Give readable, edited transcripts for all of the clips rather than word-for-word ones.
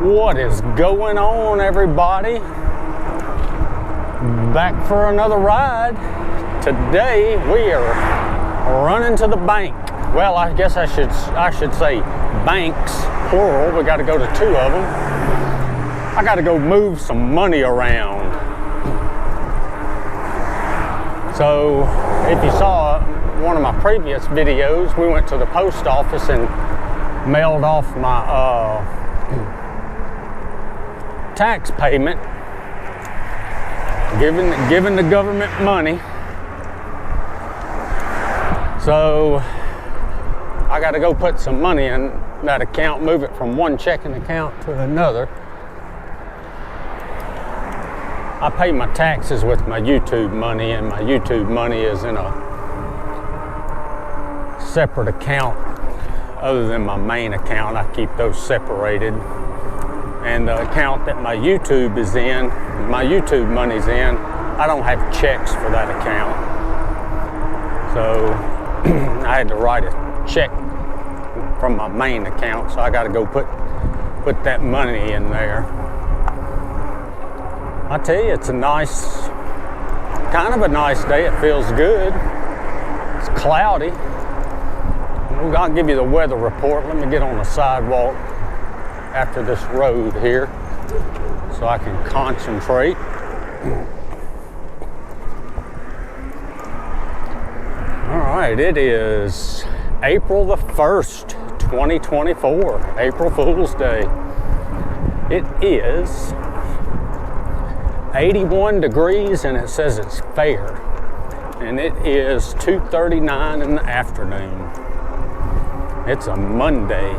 What is going on, everybody? Back for another ride. Today we are running to the bank. Well, I guess I should say banks, plural. We got to go to two of them. I got to go move some money around. So, if you saw one of my previous videos, we went to the post office and mailed off my tax payment, giving the government money. So I got to go put some money in that account, move it from one checking account to another. I pay my taxes with my YouTube money, and my YouTube money is in a separate account other than my main account. I keep those separated. And the account that my YouTube is in, my YouTube money's in, I don't have checks for that account. So I had to write a check from my main account, so I got to go put that money in there. I tell you, it's kind of a nice day. It feels good. It's cloudy. I'll give you the weather report. Let me get on the sidewalk after this road here so I can concentrate. All right, it is April the 1st, 2024, April Fool's Day. It is 81 degrees and it says it's fair, and it is 2:39 in the afternoon. It's a Monday.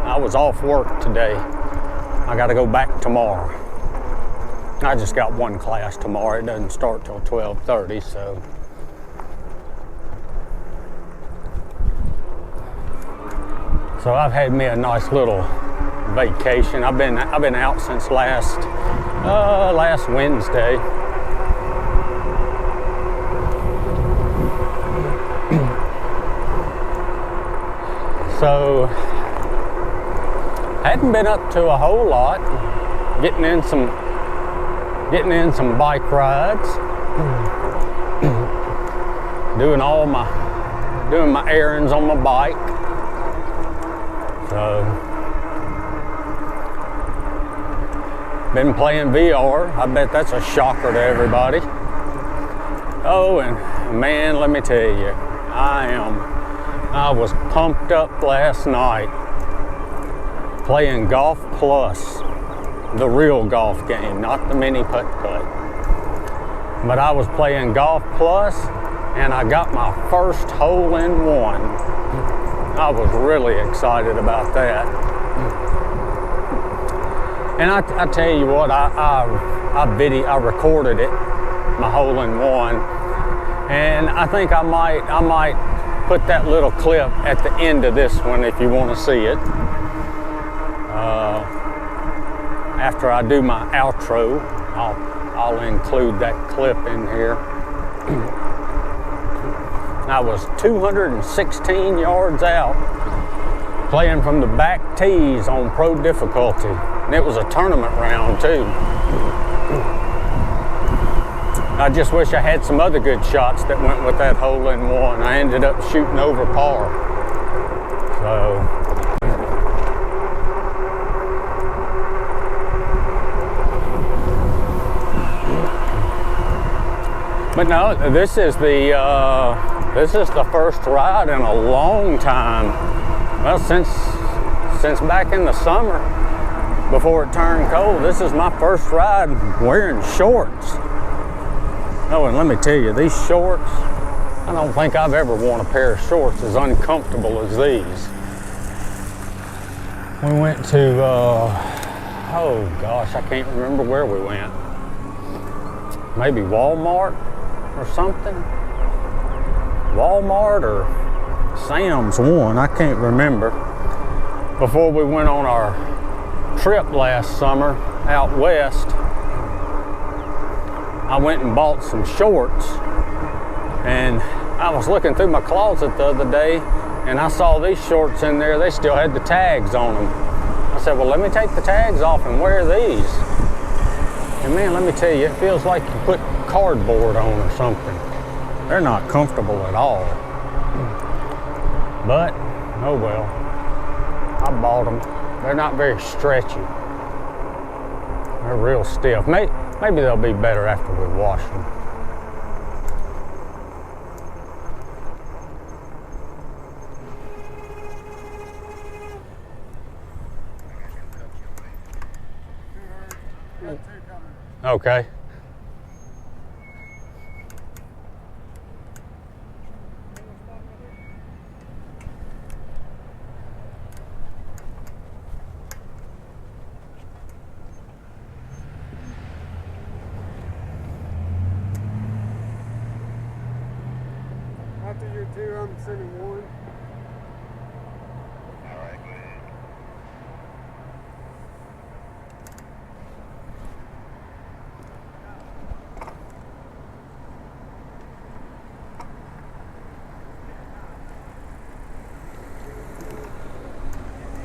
I was off work today. I got to go back tomorrow. I just got one class tomorrow. It doesn't start till 12:30, so. So I've had me a nice little vacation. I've been out since last Wednesday. So hadn't been up to a whole lot. Getting in some bike rides. doing my errands on my bike. So been playing VR. I bet that's a shocker to everybody. Oh, and man, let me tell you, I was pumped up last night playing Golf Plus, the real golf game, not the mini putt-putt. But I was playing Golf Plus and I got my first hole-in-one. I was really excited about that. And I tell you what, I recorded it, my hole-in-one, and I think I might put that little clip at the end of this one if you want to see it. After I do my outro, I'll include that clip in here. I was 216 yards out, playing from the back tees on pro difficulty. And it was a tournament round too. I just wish I had some other good shots that went with that hole-in-one. I ended up shooting over par. So. But no, this is the first ride in a long time. Well, since back in the summer, before it turned cold, this is my first ride wearing shorts. Oh, and let me tell you, these shorts, I don't think I've ever worn a pair of shorts as uncomfortable as these. We went to, oh gosh, I can't remember where we went. Maybe Walmart or something? Walmart or Sam's one, I can't remember. Before we went on our trip last summer out west, I went and bought some shorts, and I was looking through my closet the other day and I saw these shorts in there. They still had the tags on them. I said, well, let me take the tags off and wear these. And man, let me tell you, it feels like you put cardboard on or something. They're not comfortable at all. But, oh well. I bought them. They're not very stretchy. They're real stiff. Maybe they'll be better after we wash them. Okay. After your two, I'm sending one. All right, go ahead.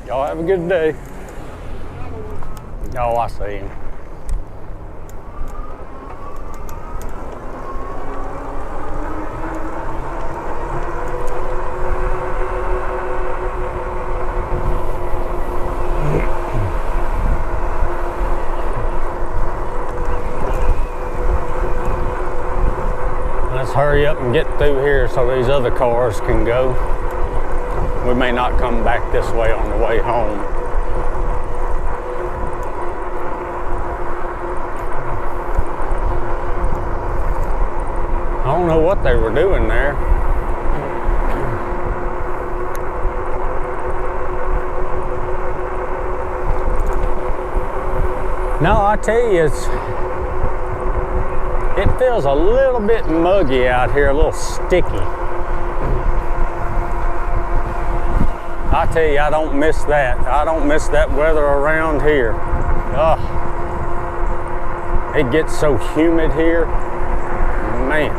Y'all have a good day. Oh, I see him. Let's hurry up and get through here so these other cars can go. We may not come back this way on the way home. I don't know what they were doing there. No, I tell you, it feels a little bit muggy out here, a little sticky. I tell you, I don't miss that. I don't miss that weather around here. Ugh. It gets so humid here. Man.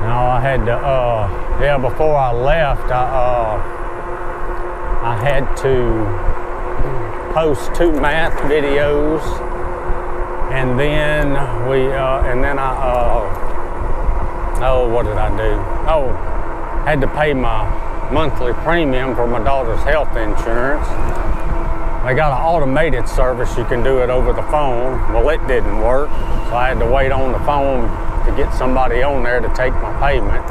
Now I had to, yeah, before I left, I had to post 2 math videos, and then what did I do? Oh, had to pay my monthly premium for my daughter's health insurance. They got an automated service, you can do it over the phone. Well, it didn't work, so I had to wait on the phone to get somebody on there to take my payment.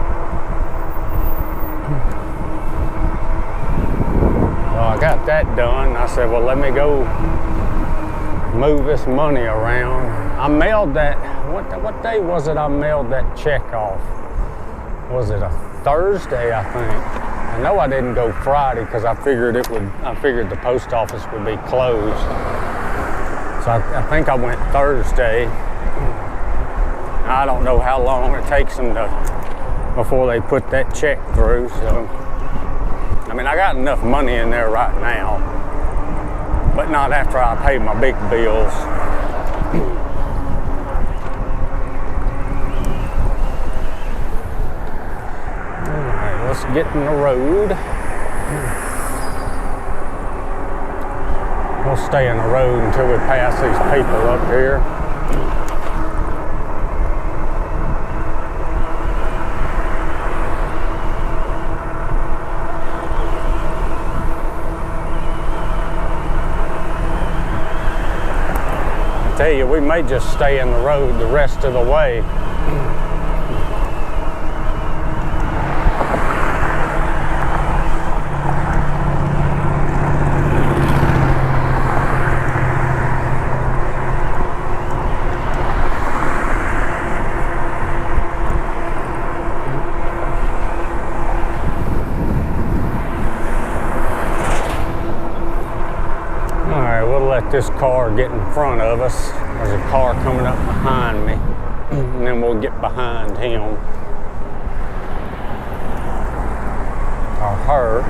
I got that done. I said, well, let me go move this money around. I mailed that, what day was it I mailed that check off? Was it a Thursday, I think? I know I didn't go Friday because I figured the post office would be closed. So I think I went Thursday. I don't know how long it takes them before they put that check through, so. I mean, I got enough money in there right now, but not after I pay my big bills. All right, let's get in the road. We'll stay in the road until we pass these people up here. Tell you, we may just stay in the road the rest of the way. All right, we'll let this car get in front of us. There's a car coming up behind me, and then we'll get behind him. Or her.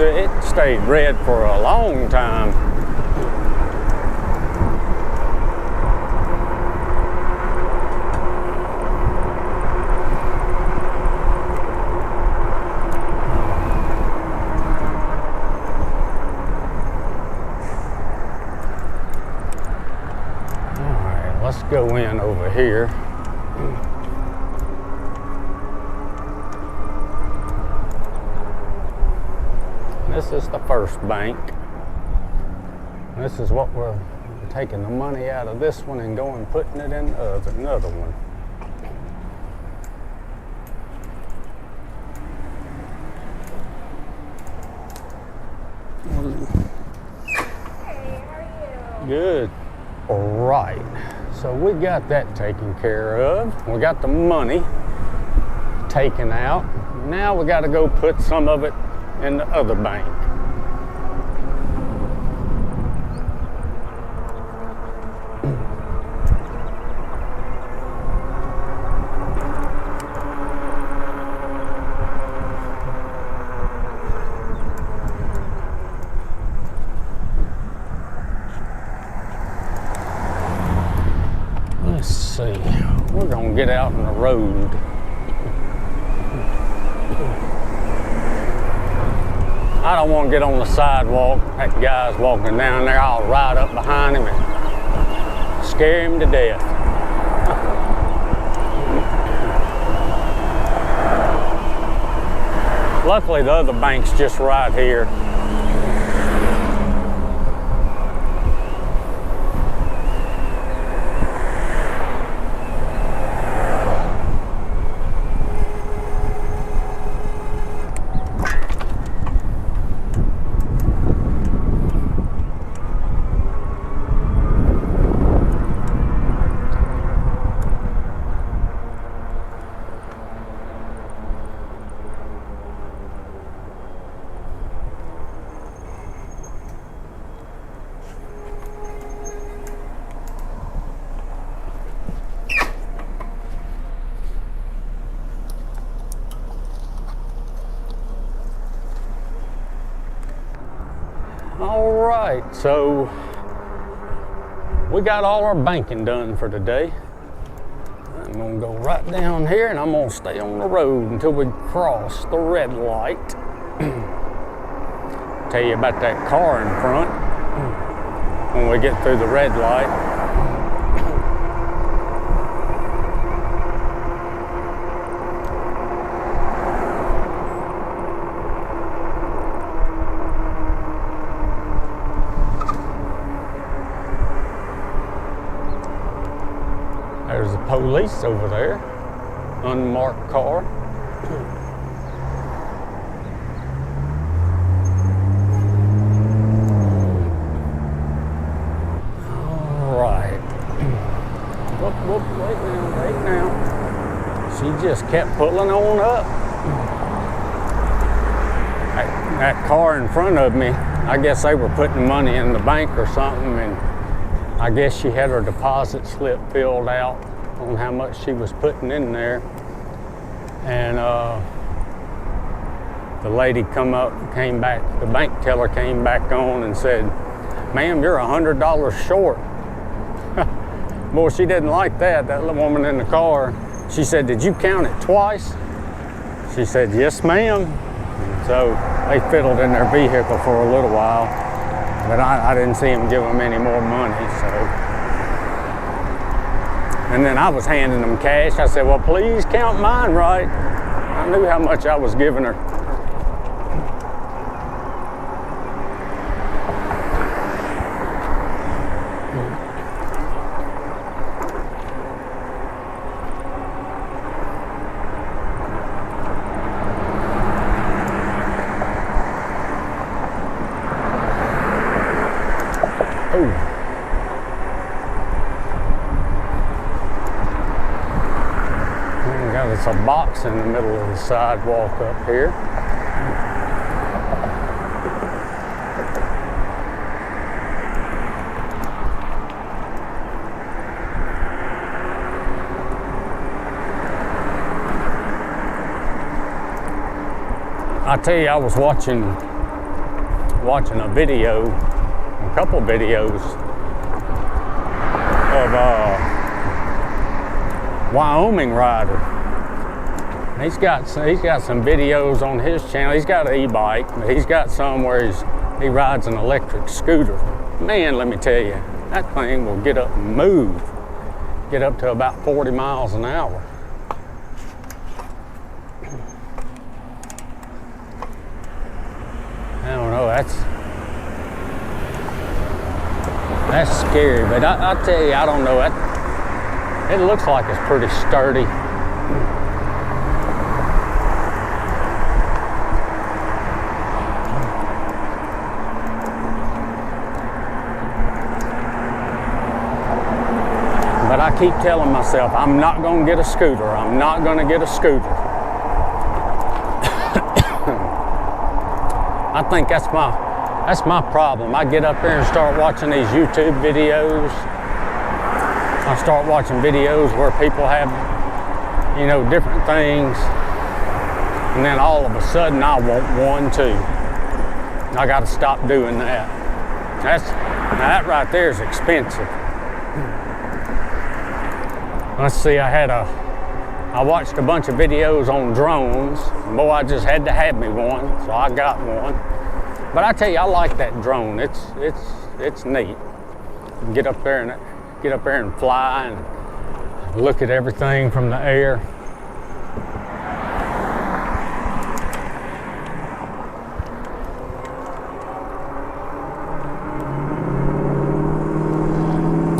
it stayed red for a long time. All right, let's go in over here. This is the first bank. This is what we're taking the money out of this one and going putting it in another one. Hey, how are you? Good. All right. So we got that taken care of. We got the money taken out. Now we got to go put some of it in the other bank. Let's see. We're gonna get out on the road. I don't want to get on the sidewalk. That guy's walking down there. I'll ride up behind him and scare him to death. Luckily, the other bank's just right here. All right, so we got all our banking done for today. I'm gonna go right down here and I'm gonna stay on the road until we cross the red light. Tell you about that car in front when we get through the red light. There's the police over there, unmarked car. All right. Whoop, whoop, wait now. She just kept pulling on up. That car in front of me, I guess they were putting money in the bank or something, and I guess she had her deposit slip filled out on how much she was putting in there. And the lady came back, the bank teller came back on and said, "Ma'am, you're $100 short." Boy, she didn't like that little woman in the car. She said, "Did you count it twice?" She said, "Yes, ma'am." So they fiddled in their vehicle for a little while. But I didn't see him give them any more money, so. And then I was handing them cash. I said, "Well, please count mine right." I knew how much I was giving her. It's a box in the middle of the sidewalk up here. I tell you, I was watching watching a video, a couple videos of a Wyoming rider. He's got some videos on his channel. He's got an e-bike, but he's got some where he rides an electric scooter. Man, let me tell you, that thing will get up and move. Get up to about 40 miles an hour. I don't know, that's scary, but I tell you, I don't know, it looks like it's pretty sturdy. But I keep telling myself, I'm not going to get a scooter. I'm not going to get a scooter. I think that's my problem. I get up there and start watching these YouTube videos. I start watching videos where people have, you know, different things. And then all of a sudden I want one too. I got to stop doing that. That right there is expensive. Let's see, I watched a bunch of videos on drones. Boy, I just had to have me one, so I got one. But I tell you, I like that drone. It's neat. Get up there and fly and look at everything from the air.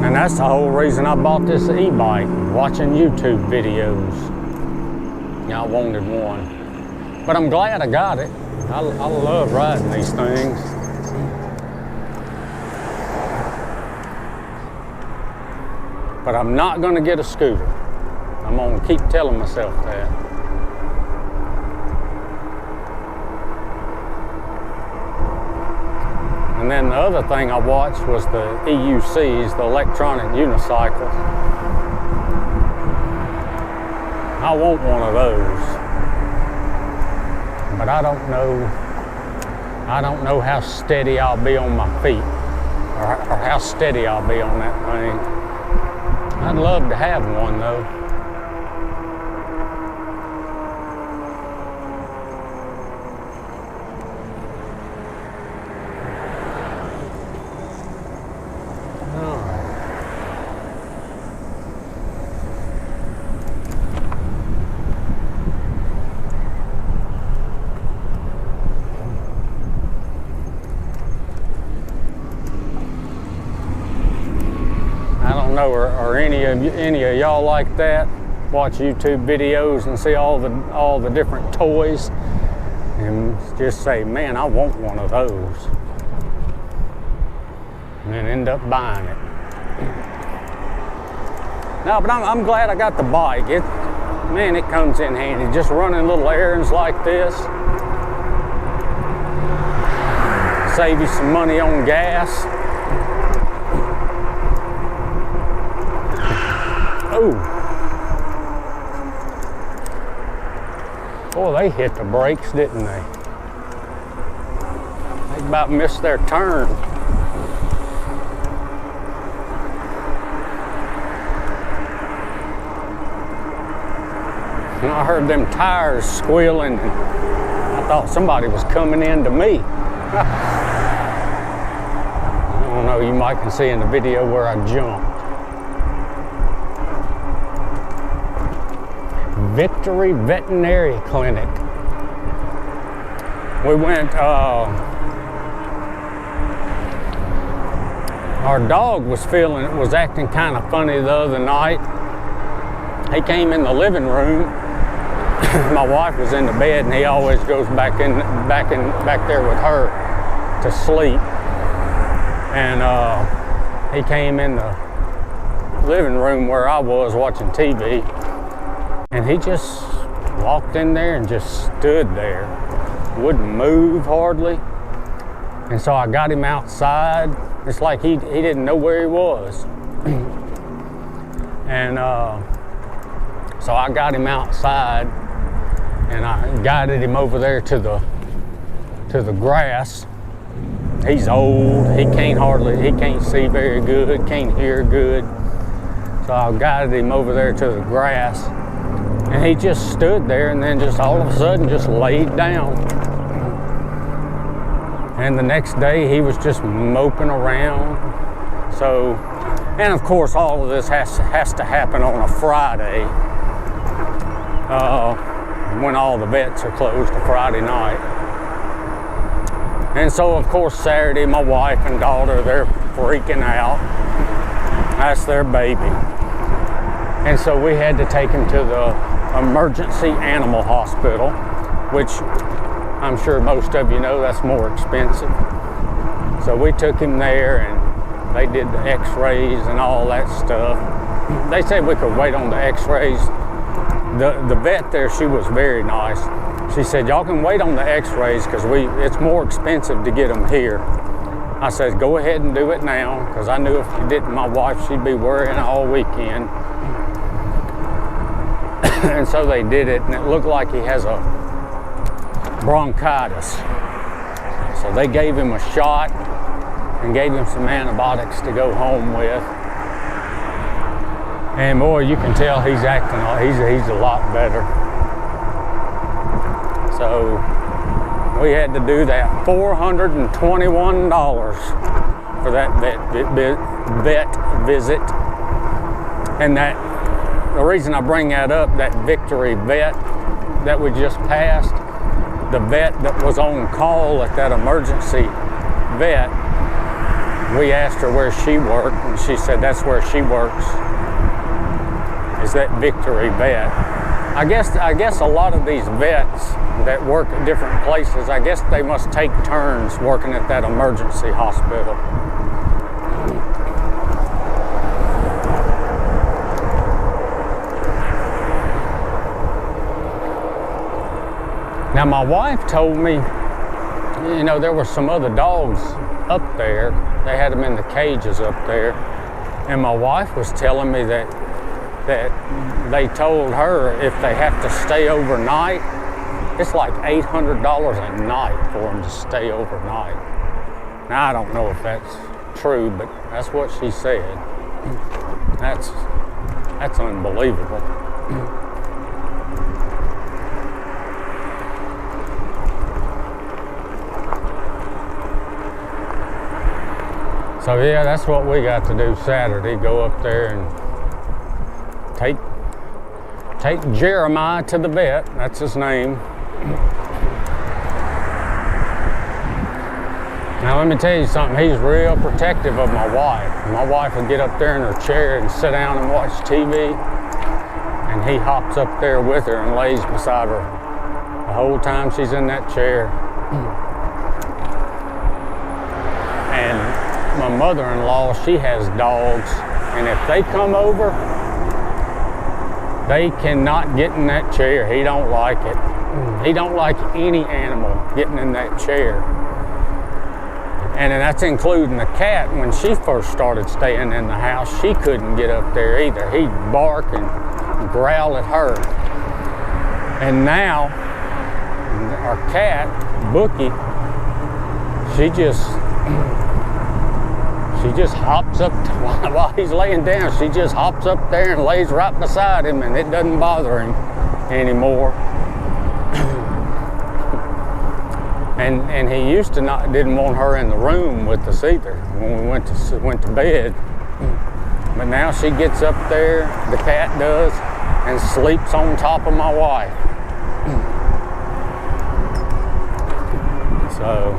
And that's the whole reason I bought this e-bike, watching YouTube videos. I wanted one. But I'm glad I got it. I love riding these things. But I'm not going to get a scooter. I'm going to keep telling myself that. And then the other thing I watched was the EUCs, the electronic unicycles. I want one of those. But I don't know how steady I'll be on my feet, or how steady I'll be on that thing. I'd love to have one though. Or any of y'all like that? Watch YouTube videos and see all the different toys and just say, man, I want one of those, and then end up buying it. No, but I'm glad I got the bike. It comes in handy. Just running little errands like this, save you some money on gas. Oh, boy, they hit the brakes, didn't they? They about missed their turn. And I heard them tires squealing, and I thought somebody was coming into me. I don't know, you might can see in the video where I jumped. Victory Veterinary Clinic. We went, our dog was acting kind of funny the other night. He came in the living room. My wife was in the bed, and he always goes back there with her to sleep. And he came in the living room where I was watching TV. And he just walked in there and just stood there. Wouldn't move hardly. And so I got him outside. It's like he didn't know where he was. And so I got him outside and I guided him over there to the grass He's old. He can't see very good, can't hear good. So I guided him over there to the grass, and he just stood there, and then just all of a sudden just laid down. And the next day he was just moping around. So, and of course all of this has to happen on a Friday, when all the vets are closed, a Friday night. And so of course Saturday, my wife and daughter, they're freaking out. That's their baby. And so we had to take him to the emergency animal hospital, which I'm sure most of you know that's more expensive. So we took him there, and they did the x-rays and all that stuff. They said we could wait on the x-rays. The vet there, she was very nice. She said, y'all can wait on the x-rays because it's more expensive to get them here. I said, go ahead and do it now, because I knew if you didn't, my wife, she'd be worrying all weekend. And so they did it, and it looked like he has a bronchitis. So they gave him a shot and gave him some antibiotics to go home with. And boy, you can tell he's acting, he's a lot better. So we had to do that $421 for that vet visit. And the reason I bring that up, that Victory vet that we just passed, the vet that was on call at that emergency vet, we asked her where she worked, and she said that's where she works, is that Victory vet. I guess a lot of these vets that work at different places, I guess they must take turns working at that emergency hospital. Now my wife told me, you know, there were some other dogs up there. They had them in the cages up there. And my wife was telling me that they told her if they have to stay overnight, it's like $800 a night for them to stay overnight. Now I don't know if that's true, but that's what she said. That's unbelievable. So yeah, that's what we got to do Saturday, go up there and take Jeremiah to the vet, that's his name. Now let me tell you something, he's real protective of my wife. My wife would get up there in her chair and sit down and watch TV, and he hops up there with her and lays beside her the whole time she's in that chair. And my mother-in-law, she has dogs, and if they come over, they cannot get in that chair. He don't like it. He don't like any animal getting in that chair. And that's including the cat. When she first started staying in the house, she couldn't get up there either. He'd bark and growl at her. And now, our cat, Bookie, she just hops up while he's laying down. She just hops up there and lays right beside him, and it doesn't bother him anymore. And he used to didn't want her in the room with us either when we went to bed. But now she gets up there, the cat does, and sleeps on top of my wife. So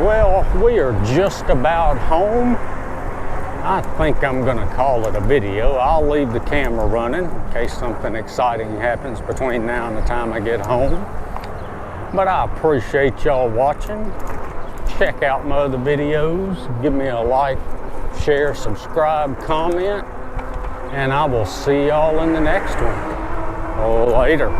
well, we are just about home. I think I'm gonna call it a video. I'll leave the camera running in case something exciting happens between now and the time I get home. But I appreciate y'all watching. Check out my other videos. Give me a like, share, subscribe, comment, and I will see y'all in the next one. Later.